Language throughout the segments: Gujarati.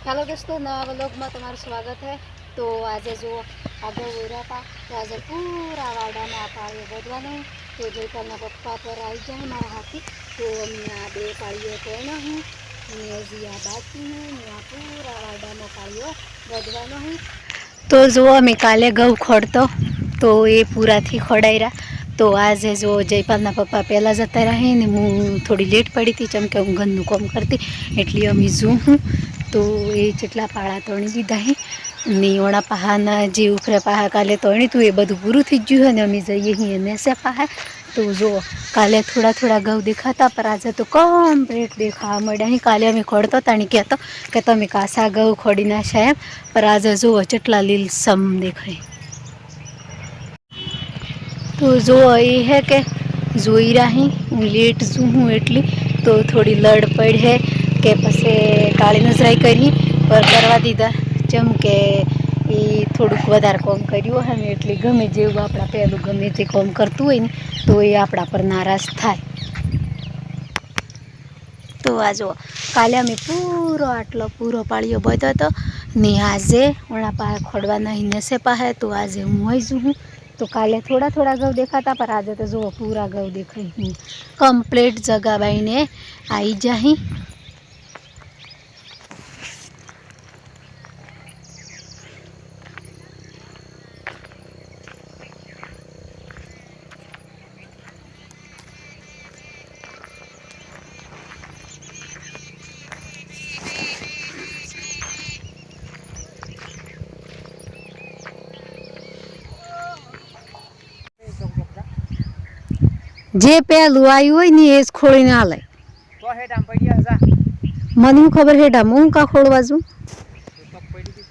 हेलो दोस्तों, नवा व्लॉग में तुम्हारा स्वागत है। तो आज जो आगे वोरा था तो आज पूरा वाड़ा में आप आगे बढ़वाना है। तो जयपाल पप्पा पर आई जाए मारा हाथी तो अमे आ बे पाड़ियों कहना हूँ हजी आ बाकी हूँ आ पूरा वाड़ा में पाड़ियों बढ़वाना है। तो जो अमे काले घઉં खोड़तो तो ये पूरा थी खोड़ाई रहा। तो आज जो जयपाल पप्पा पहला जता रहे ने हूँ थोड़ी लेट पड़ी थी चमके हूँ घरનું કામ करती एटली अमी जू हूँ। तो ये जेटला पाड़ा तोड़ी दीधा है नीवड़ा पहाना जी उखरे पहा काले तोड़ी तो ये बधु पूरू थी गयु है अमी जाइए ही नेसे पहा। तो जो काले थोड़ा थोड़ा घઉં देखाता पर आज तो कम्प्लीट देखा मळ्या। काले अमी खोड़ता ताणी कहतो कि तमे कासा घઉં खोड़ी नाख्या एम पर आज जो जेटला लीलसम देखाय। तो जो ये है कि जोई रही हूँ लेट जू हूँ एटली तो थोड़ी लड़ पड़ है के पसे काली नजराई करी पर करवा दीधा चम के थोड़ुंक वधारे काम कर्युं है एटले गमे जेवुं आपणा पहेलुं गमे ते काम करतुं होय ने तो ये आपणा पर नाराज थाय। तो आ जो काले अमे पूरो आटलो पूरो पाळियो बधो तो ने आजे ओणा पाहे खोड़वाना हिनेसे पाहे तो आजे हूँ होई जू हूँ। तो काले थोड़ा थोड़ा घઉં देखाता पर आज तो जो पूरा घઉં देखाई कम्प्लीट जगह बाईने आई जाही। जे पहलू आयु होय ने ए खोड़ी ना ले तो हेडाम पड़ी जा मन हूँ खबर हेडाम हूँ का खोड़वा जू तो पड़ी थी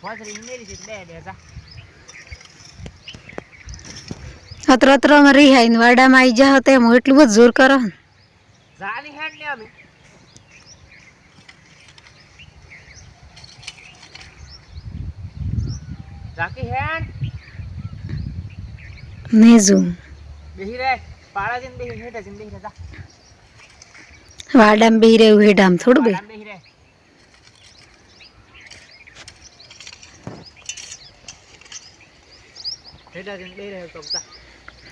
वाजरी मेरी से ले जा अत्र अत्र में रही है वाड़ा में आई जा होते हम एटलू बहुत जोर करो जानी हेड ले अमी जाकी हेड नहीं जू बेही रे पाड़ा दिन बेही हेड जिन बेही जा वाड़ा में भी रहे हुए डाम थोड़ बे बेही रे हेड जिन बेही रे तो जा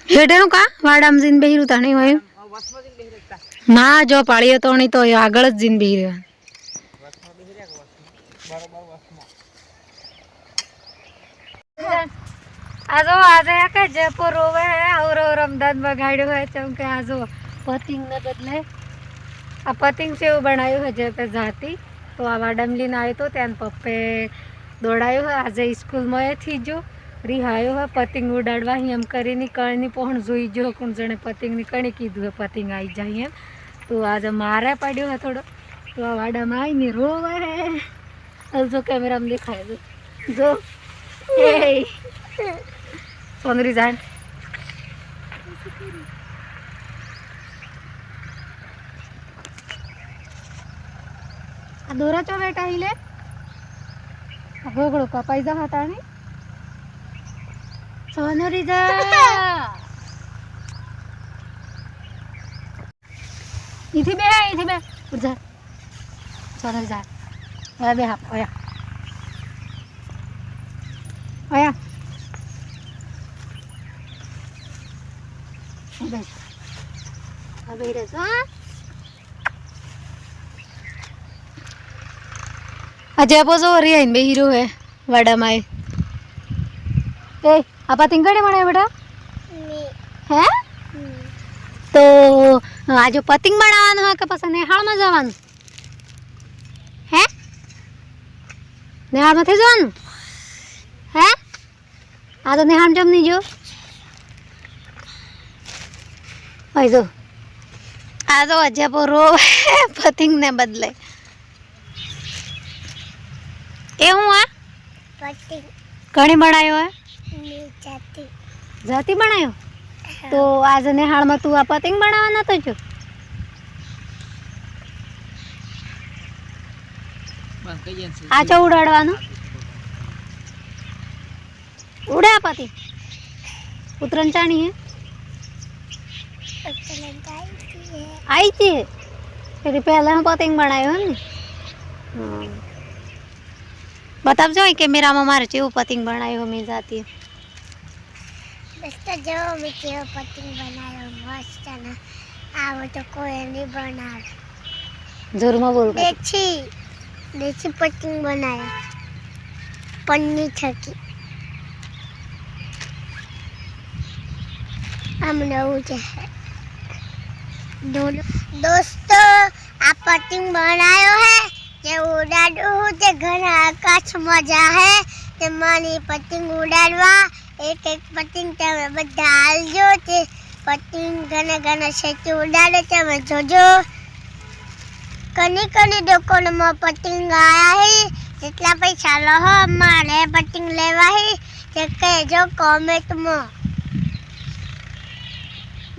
हेडे का वाड़ा में जिन बेही रुता नहीं होय वसमा जिन बेही रे ना जो पाड़ियो तो नहीं तो आगळ ज जिन बेही रे वसमा बेही रे वसमा बरोबर वसमा आजो आज है का जयपुर रोवे है और अहमदाबाद में गाड़ियों है चमके आजो पतिंग ने बदले आ पतिंग से बनायो है जे पे जाती तो आ वाडमली ना आयो तो त्यान पप्पे दौड़ायो है आज स्कूल में थी जो रिहायो है पतिंग उड़ाड़वा ही हम करी नी कणी पहुंच जोई जो कोण जने पतिंग नी कणी कीधु है पतिंग आई जाई एम। तो आज मारे पड़्यो है थोड़ो तो आ वाडा में आई ने रोवे है जो कैमरा में दिखाए जो ए सोनरी जान दोरा चो बेटा हिले गोगड़ो का पैसा हटाने सोनरी जा इथी बे उठ जा सोनरी जा ओया बे हाप ओया ओया अबे रे सा अजय बोझो रे आइन बे हीरो है वाड़ा माए ए आपा तिंगड़े मणे बेटा हैं तो आज पतिंग बनावવાનું है के પછી નેહાળ માં જવાનું હે નેહાળ માં થઈ જવાનું હે આ તો નેહાળ જમ નહીં જો ભાઈ જો આ તો અજય રો પતિંગ ને બદલે ए हूँ आ पतिंग कणी बनायो है जाती जाती बनायो तो आज नेहाळ में तू आ पतिंग बनावाना तो जो आचो उड़ाड़वानो उड़े आ पतिंग उतरन चाणी है आई थी फिर पहले हम पतिंग बनायो है બતાવજો અહીં કેમેરામાં મારે કેવું પતંગ બનાવ્યો મેં જાતી દોસ્તો જો મેં કેવો પતંગ બનાવ્યો મસ્ત ને આવો તો કોઈ નહીં બનાવે જોરમાં બોલ દેશી પતંગ બનાવ્યા પન્ની થકી આમ નવું છે दोस्तों आप पतंग बनायो है जे उड़ाडू ते घना आकाश मजा है ते मानी पतंग उड़ाडवा एक एक पतंग तमे बधा हालजो ते पतंग घना घना सेती उड़ाडे तमे जोजो कनी कनी दुकान में पतंग आया है जेटला पैसा लो मारे पतंग लेवा है ते कहेजो कमेंट में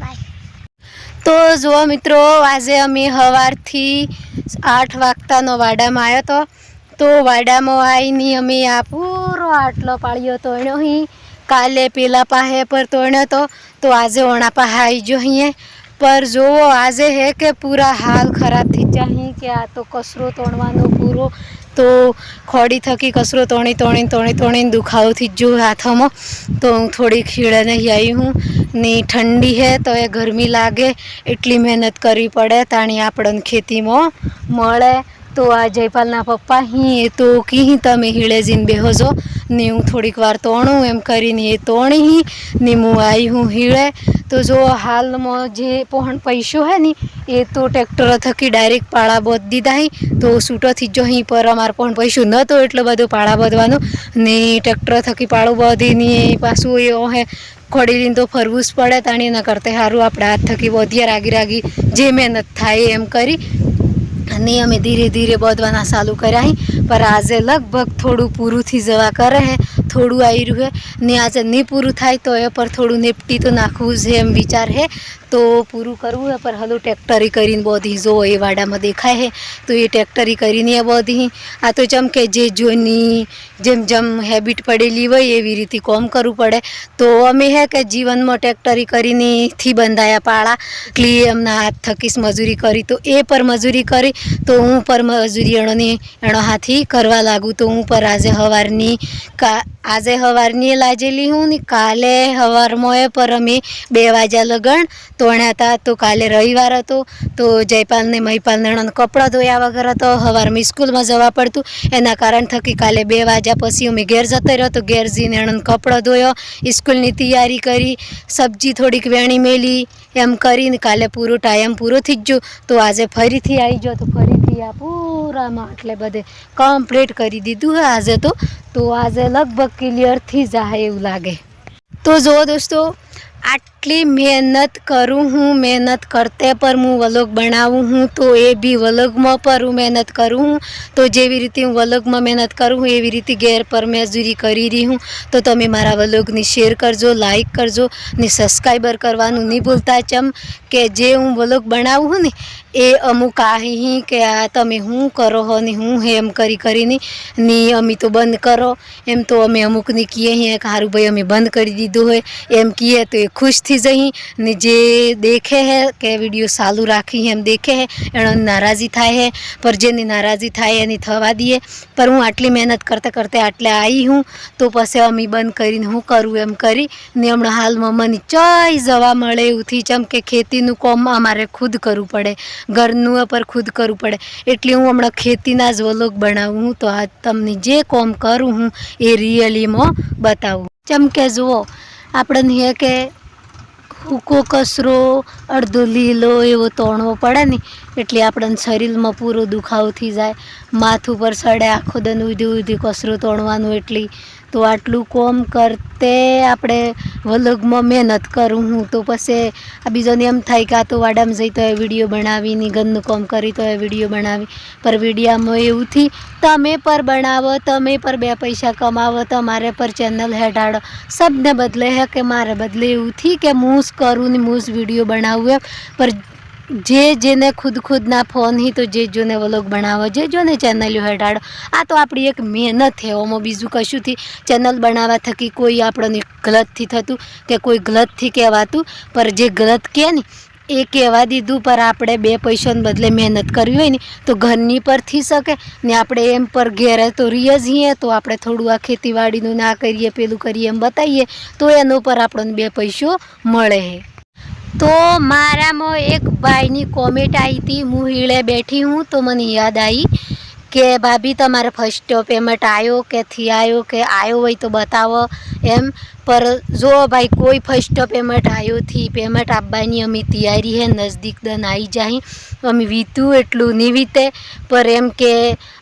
बाय। તો જુઓ મિત્રો આજે અમે સવારથી 8 વાગતાનો વાડામાં આવ્યો હતો તો વાડામાં આવીને અમે આ પૂરો આટલો પાળ્યો તોડ્યો અહીં કાલે પેલા પાસે પર તોડ્યો હતો તો આજે ઓણા પાસે આવી ગયો અહીં પર જુઓ આજે હે કે પૂરા હાલ ખરાબ થઈ જાય કે આ તો કચરો તોડવાનો પૂરો તો ખોડી થકી કચરો તોડીને દુખાવો થઈ ગયો હાથમાં તો હું થોડી ખીળે નહીં આવી હું ને ઠંડી હે તો એ ગરમી લાગે એટલી મહેનત કરવી પડે તાણી આપણને ખેતીમાં મળે તો આ જયપાલના પપ્પા એ તો કી તમે હીળે જઈને બેહોજો ને હું થોડીક વાર તોણું એમ કરીને એ તોણી ને હું આવી હું હીળે તો જો હાલમાં જે પણ પૈસો હે ને એ તો ટ્રેક્ટર થકી ડાયરેક્ટ પાળા બોધ દીધા તો છૂટો થઈ જો અહીં પર અમારે પણ પૈસો નહોતો એટલો બધો પાળા બોધવાનો ને ટ્રેક્ટર થકી પાળું બોધીને પાછું એ હે ખોડી લઈને તો ફરવું જ પડે તાણી ન કરતે સારું આપણે હાથ થકી બોધીએ રાગી જે મહેનત થાય એમ કરી અને અમે ધીરે ધીરે બોધવાના ચાલુ કર્યા પર આજે લગભગ થોડું પૂરું થઈ જવા કરે હે થોડું આવી રહ્યું હે ને આજે નહીં પૂરું થાય તો એ પર થોડું નેપટી તો નાખવું છે એમ વિચાર હે તો પૂરું કરવું હે પર હલું ટ્રેક્ટરી કરીને બોધી જો એ વાડામાં દેખાય હે તો એ ટ્રેક્ટરી કરીને એ બોધી આ તો જેમ કે જે જોની જેમ હેબિટ પડેલી હોય એવી રીતે કોમ કરવું પડે તો અમે હે કે જીવનમાં ટ્રેક્ટરી કરીને થી બંધાયા પાળા એટલી એમના હાથ થકીશ મજૂરી કરી તો એ પર મજૂરી કરી તો હું પર મજૂરી એનો હાથી કરવા લાગું તો હું પર આજે સવારની લાજેલી હું ને કાલે સવારમાં એ પર અમે 2 વાગ્યા લગણ તોડ્યા હતા તો કાલે રવિવાર હતો તો જયપાલને મહિપાલને એનો કપડાં ધોયા વગર હતો સવારમાં સ્કૂલમાં જવા પડતું એના કારણ થકી કાલે 2 વાગ્યા પછી અમે ઘેર જતો રહ્યો તો ઘેર જઈને એનો કપડો ધોયો સ્કૂલની તૈયારી કરી સબ્જી થોડીક વેણી મેલી એમ કરીને કાલે પૂરો ટાઈમ પૂરો થઈ ગયો તો આજે ફરીથી આવી ગયો તો ફરીથી આ પૂરામાં એટલે બધે કમ્પ્લીટ કરી દીધું હે આજે તો આજે લગભગ ક્લિયર થઈ જાય એવું લાગે તો જો દોસ્તો આટલી મહેનત કરું હું મહેનત કરતે પર હું વ્લોગ બનાવું હું તો એ બી વ્લોગમાં પર હું મહેનત કરું હું તો જેવી રીતે હું વ્લોગમાં મહેનત કરું હું એવી રીતે ઘેર પર મજૂરી કરી રહી હું તો તમે મારા વ્લોગની શેર કરજો લાઈક કરજો ને સબસ્ક્રાઈબર કરવાનું નહીં ભૂલતા ચમ કે જે હું વ્લોગ બનાવું હું ને એ અમુક આહી કે આ તમે શું કરો હો ને હું એમ કરીને ને અમે તો બંધ કરો એમ તો અમે અમુકને કહીએ કે સારું ભાઈ અમે બંધ કરી દીધું હોય એમ કહીએ તો એ ખુશ થઈ જઈ ને જે દેખે હે કે વિડીયો ચાલુ રાખી એમ દેખે હે એનો નારાજી થાય હે પર જેની નારાજી થાય એની થવા દઈએ પર હું આટલી મહેનત કરતે આટલે આવી હું તો પછી અમે બંધ કરીને હું કરું એમ કરી ને હમણાં હાલમાં મને ચોઈ જવા મળે એવું થી ચમ કે ખેતીનું કામ અમારે ખુદ કરવું પડે ઘરનું પર ખુદ કરવું પડે એટલે હું હમણાં ખેતીના જ વ્લોગ બનાવું હું તો આ તમને જે કામ કરું હું એ રિયલીમાં બતાવું ચમ કે જુઓ આપણને હે કે સૂકો કચરો અડધો લીલો એવો તોડવો પડે ને એટલે આપણને શરીરમાં પૂરો દુખાવો થઈ જાય માથું પર સડે આખો દન ઊધી કચરો તોડવાનું એટલી તો આટલું કામ કરતે આપણે વ્લોગમાં મહેનત કરું હું તો પછી આ બીજોને એમ થાય કે આ તો વાડામાં જઈ તો એ વિડીયો બનાવીને ઘરનું કામ કરી તો એ વિડીયો બનાવી પર વિડીયામાં એવું થી તમે પર બનાવો તમે પર 2 પૈસા કમાવો તમારે પર ચેનલ હેઠાડો સબને બદલે હે કે મારે બદલે એવું થી કે હું જ કરું ને હું જ વિડીયો બનાવું એમ પર જેને ખુદના ફોન હી તો જે જોને વ્લોગ બનાવો જે જોને ચેનલ હેઠાડો આ તો આપણી એક મહેનત છે ઓમાં બીજું કશું થી ચેનલ બનાવવા થકી કોઈ આપણને ગલતથી થતું કે કોઈ ગલતથી કહેવાતું પર જે ગલત કહે ને એ કહેવા દીધું પર આપણે 2 પૈસાને બદલે મહેનત કરવી હોય ને તો ઘરની પર થઈ શકે ને આપણે એમ પર ઘેર તો રીએ જઈએ તો આપણે થોડું આ ખેતીવાડીનું ના કરીએ પેલું કરીએ એમ બતાવીએ તો એનો પર આપણને 2 પૈસો મળે છે. તો મારામાં એક ભાઈની કોમેન્ટ આવી હતી, હું હીળે બેઠી હું તો મને યાદ આવી કે ભાભી તમારે ફર્સ્ટ પેમેન્ટ આવ્યો કે થી આવ્યો કે આવ્યો હોય તો બતાવો એમ. પર જો ભાઈ કોઈ ફર્સ્ટ પેમેન્ટ આવ્યો થી પેમેન્ટ આપવાની અમે તૈયારી હે, નજદીક દન આવી જાય અમે વીતું એટલું નહીં વીતે પર એમ કે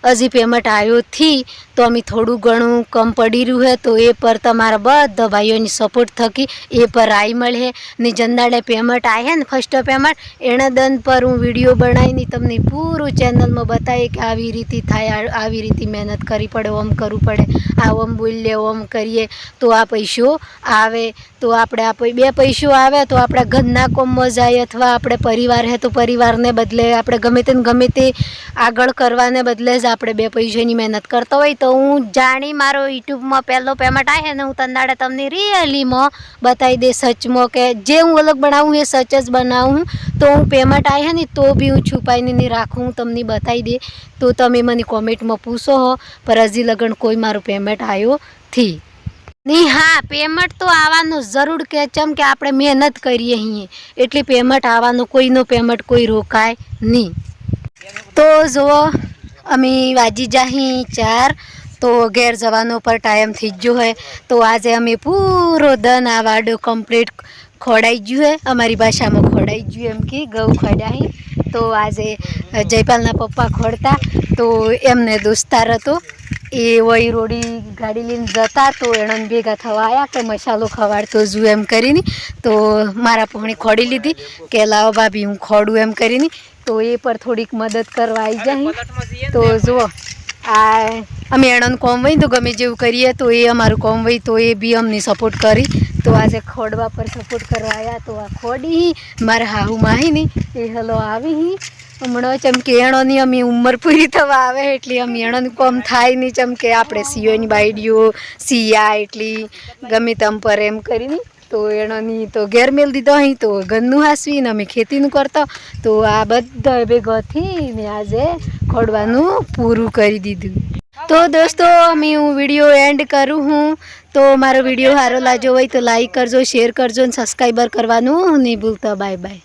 હજી પેમેન્ટ આવ્યો થી તો અમે થોડું ઘણું કમ પડી રહ્યું હે તો એ પર તમારા બધા ભાઈઓની સપોર્ટ થકી એ પર આવી મળે ને જંદાડે પેમેન્ટ આવે હે ને ફર્સ્ટ પેમેન્ટ એના દન પર હું વિડીયો બનાવીને તમને પૂરું ચેનલમાં બતાવીએ કે આવી રીતે થાય, આવી રીતે મહેનત કરવી પડે, ઓમ કરવું પડે, આમ બોલીએ ઓમ કરીએ તો આ પૈસો આવે. તો આપણે આ 2 પૈસો આવે તો આપણા ઘરના કોમમાં જાય અથવા આપણે પરિવાર હે તો પરિવારને બદલે આપણે ગમે તે આગળ કરવાને બદલે જ આપણે 2 પૈસાની મહેનત કરતા હોય. તો હું જાણી મારો યુટ્યુબમાં પહેલો પેમેન્ટ આવે ને હું તંદાડે તમને રિયલીમાં બતાવી દે સચમાં કે જે હું અલગ બનાવું એ સચ જ બનાવું. તો હું પેમેન્ટ આવે ને તો બી હું છુપાઈને નહીં રાખું, હું તમને બતાવી દે. તો તમે મને કોમેન્ટમાં પૂછો હો પર હજી લગન કોઈ મારું પેમેન્ટ આવ્યો થી નહીં. હા પેમેન્ટ તો આવવાનું જરૂર કે ચમ કે આપણે મહેનત કરીએ અહીં એટલે પેમેન્ટ આવવાનું, કોઈનો પેમેન્ટ કોઈ રોકાય નહીં. તો જુઓ અમે વાજી જાહી 4 તો ઘેર જવાનો પર ટાઈમ થઈ ગયો હોય તો આજે અમે પૂરો દન આ વાડો કમ્પ્લીટ ખોડાઈ ગયું હે, અમારી ભાષામાં ખોડાઈ ગયું એમ કે ઘઉં ખોડાઈ. તો આજે જયપાલના પપ્પા ખોડતા તો એમને દોસ્તાર હતો એ વહી રોડી ગાડી લઈને જતા તો એણે ભેગા થવા આવ્યા કે મસાલો ખવાડતો જું એમ કરીને. તો મારા પોણી ખોડી લીધી કે લાવો ભાભી હું ખોડું એમ કરીને. તો એ પર થોડીક મદદ કરવા આવી જાય. તો જુઓ આ અમે એણોને કોમ હોય તો ગમે જેવું કરીએ તો એ અમારું કોમ હોય તો એ બી અમને સપોર્ટ કરી. તો આજે ખોડવા પર સપોર્ટ કરવા આવ્યા તો આ ખોડી મારા હાહુ માહી ની એ હલો આવી હમણાં ચમકે એણોની અમે ઉંમર પૂરી થવા આવે એટલે અમે એણોનું કોમ થાય નહીં ચમકે આપણે સીઓની બાયડીઓ સિયા એટલી ગમે તમ પર એમ કરીને. તો એણોની તો ઘેર મેલ દીધો અહીં તો ઘરનું હાસવીને અમે ખેતીનું કરતા. તો આ બધા ભેગોથી ને આજે ખોડવાનું પૂરું કરી દીધું. તો દોસ્તો અમે હું વિડીયો એન્ડ કરું હું. તો મારો વિડીયો સારો લાગ્યો હોય તો લાઈક કરજો, શેર કરજો અને સબસ્ક્રાઈબર કરવાનું નહીં ભૂલતા. Bye bye.